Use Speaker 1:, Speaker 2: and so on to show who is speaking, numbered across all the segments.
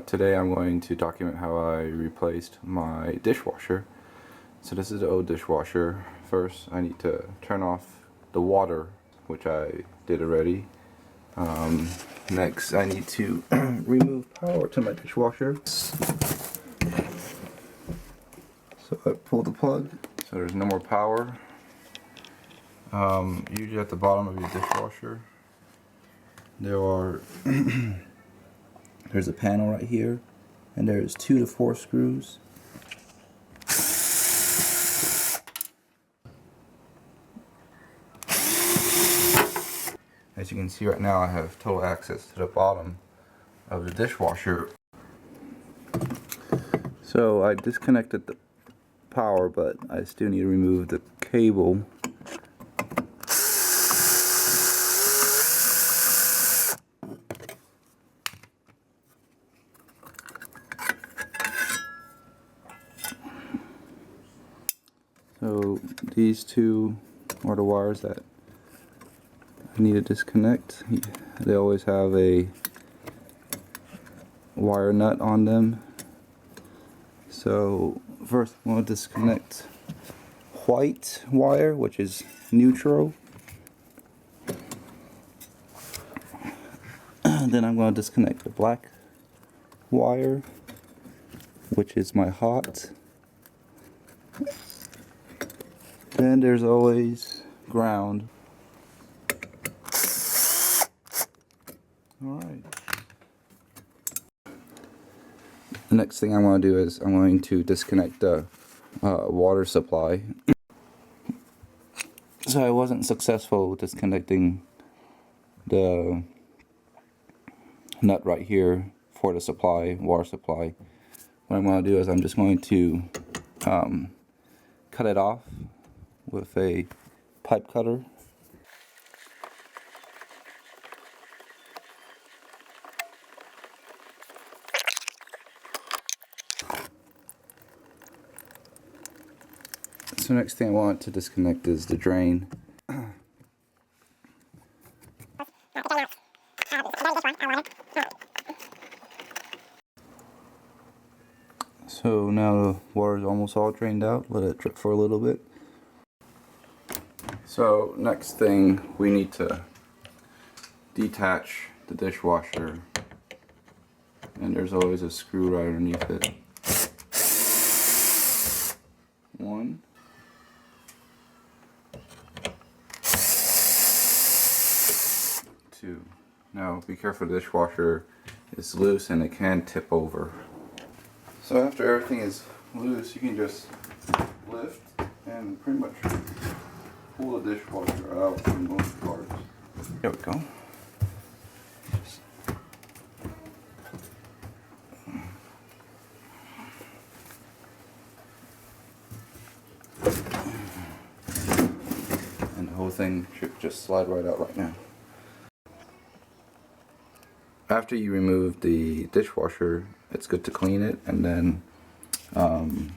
Speaker 1: Today I'm going to document how I replaced my dishwasher. So this is the old dishwasher. First I need to turn off the water, which I did already. Next I need to remove power to my dishwasher. So I pull the plug, so there's no more power. Usually at the bottom of your dishwasher there's a panel right here, and there's 2 to 4 screws. As you can see right now, I have total access to the bottom of the dishwasher. So I disconnected the power, but I still need to remove the cable. So these two are the wires that I need to disconnect. They always have a wire nut on them. So first I'm going to disconnect white wire, which is neutral. Then I'm going to disconnect the black wire, which is my hot. Then there's always ground. Alright. The next thing I want to do is I'm going to disconnect the water supply. So I wasn't successful disconnecting the nut right here for the supply, water supply. What I'm going to do is I'm just going to cut it off with a pipe cutter. So next thing I want to disconnect is the drain. So now the water is almost all drained out. Let it drip for a little bit. So next thing, we need to detach the dishwasher, and there's always a screw right underneath it. 1, 2. Now be careful, the dishwasher is loose and it can tip over. So after everything is loose, you can just lift and pretty much pull the dishwasher out for the most part. There we go. And the whole thing should just slide right out right now. After you remove the dishwasher, it's good to clean it and then clean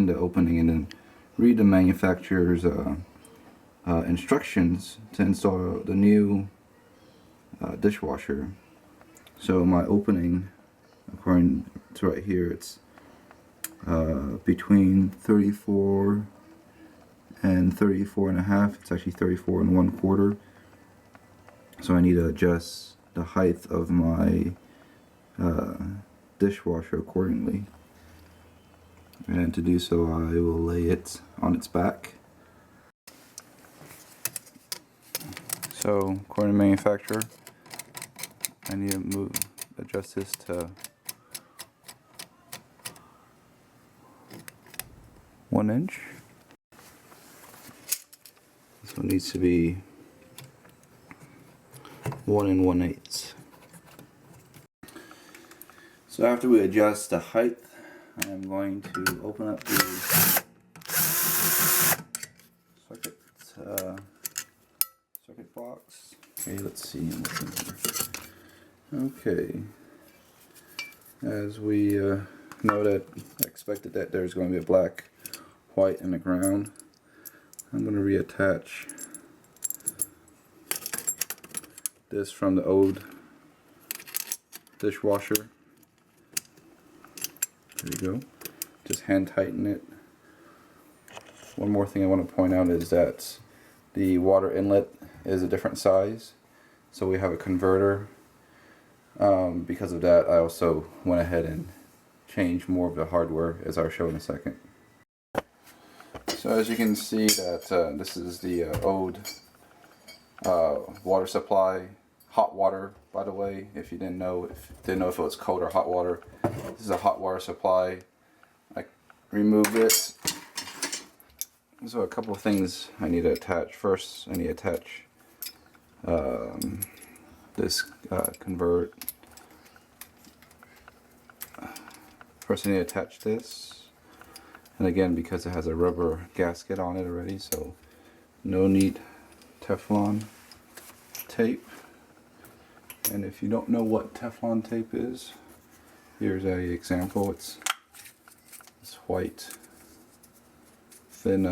Speaker 1: the opening and then read the manufacturer's instructions to install the new dishwasher. So my opening, according to right here, it's between 34 and 34 and a half. It's actually 34 and 1/4. So I need to adjust the height of my dishwasher accordingly. And to do so, I will lay it on its back. So according to manufacturer, I need to adjust this to 1 inch. This one needs to be 1 1/8. So after we adjust the height, I'm going to open up the circuit box. Okay, let's see what's in here. Okay, as we know that I expected that there's going to be a black, white, and a ground. I'm going to reattach this from the old dishwasher. There you go. Just hand tighten it. One more thing I want to point out is that the water inlet is a different size, so we have a converter. Because of that, I also went ahead and changed more of the hardware, as I'll show in a second. So as you can see that this is the old water supply, hot water, by the way, if you didn't know if it was cold or hot water. This is a hot water supply. I removed it. So a couple of things I need to attach. First, I need to attach this convert. First I need to attach this, and again, because it has a rubber gasket on it already, so no need Teflon tape. And if you don't know what Teflon tape is, here's a example. It's this white thin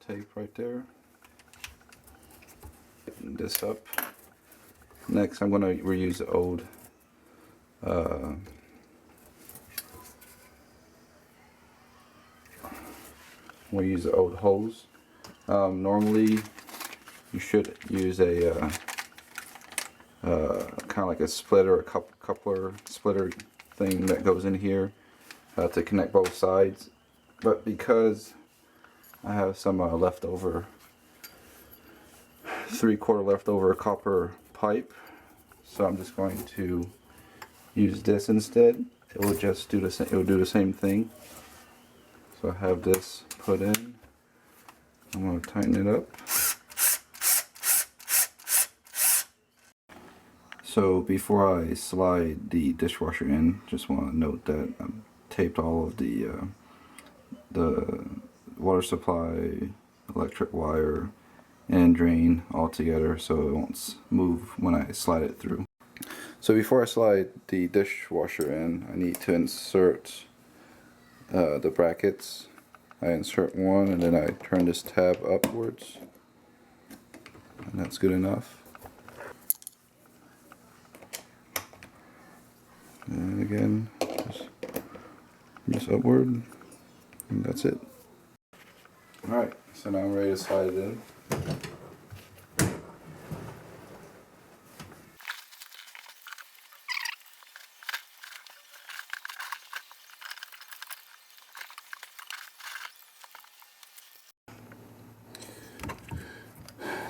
Speaker 1: tape right there. Getting this up. Next, I'm going to reuse the old I'm going to use the old hose. Normally you should use a kind of like a splitter, a coupler splitter thing that goes in here to connect both sides, but because I have some leftover 3/4 leftover copper pipe, so I'm just going to use this instead. It will just do the same. It will do the same thing. So I have this put in. I'm going to tighten it up. So before I slide the dishwasher in, just want to note that I've taped all of the water supply, electric wire, and drain all together, so it won't move when I slide it through. So before I slide the dishwasher in, I need to insert the brackets. I insert one and then I turn this tab upwards, and that's good enough. And again, just upward, and that's it. Alright, so now I'm ready to slide it in.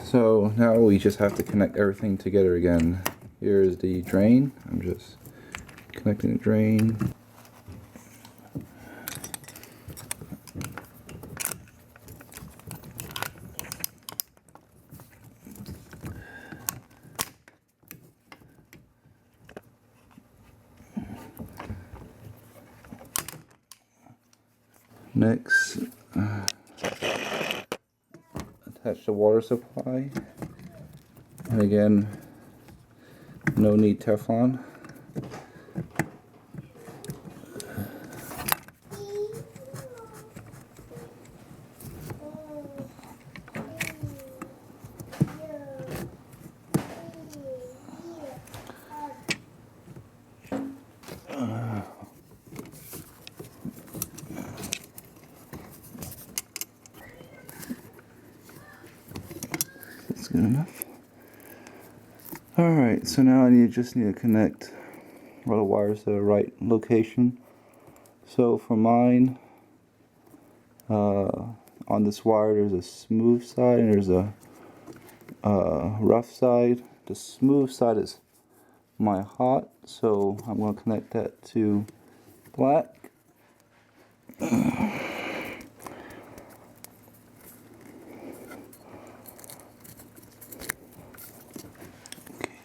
Speaker 1: So now we just have to connect everything together again. Here's the drain. I'm just connecting the drain. Next, attach the water supply, and again, no need Teflon. That's good enough. Alright, so now I just need to connect all the wires to the right location. So for mine, on this wire there's a smooth side and there's a rough side. The smooth side is my hot, so I'm going to connect that to black.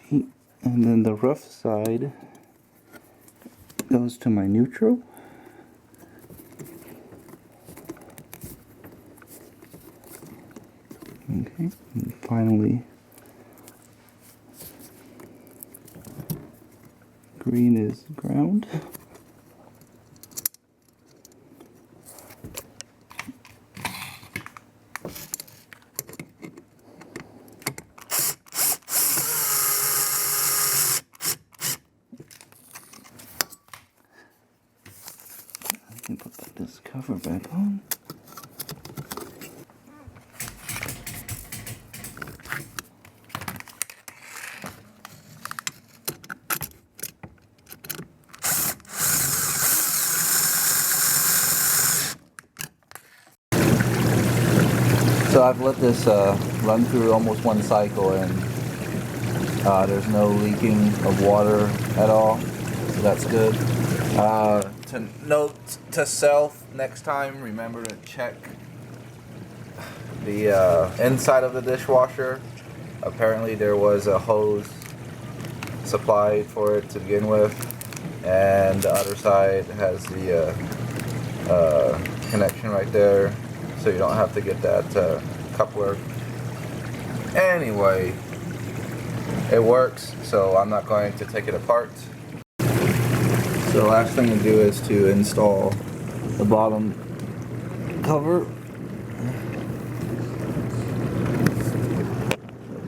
Speaker 1: Okay, and then the rough side goes to my neutral. Okay, and finally green is ground. cover back on. So I've let this run through almost one cycle, and there's no leaking of water at all, so that's good. To note to self, next time remember to check the inside of the dishwasher. Apparently there was a hose supplied for it to begin with, and the other side has the connection right there, so you don't have to get that coupler. Anyway, it works, so I'm not going to take it apart. So the last thing to do is to install the bottom cover.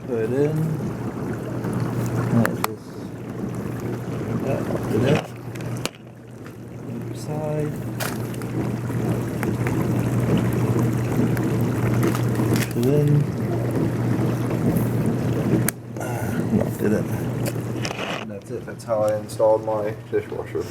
Speaker 1: Put it in. And just that off the edge. Other side. Push it in. Locked it in. And that's it. That's how I installed my dishwasher.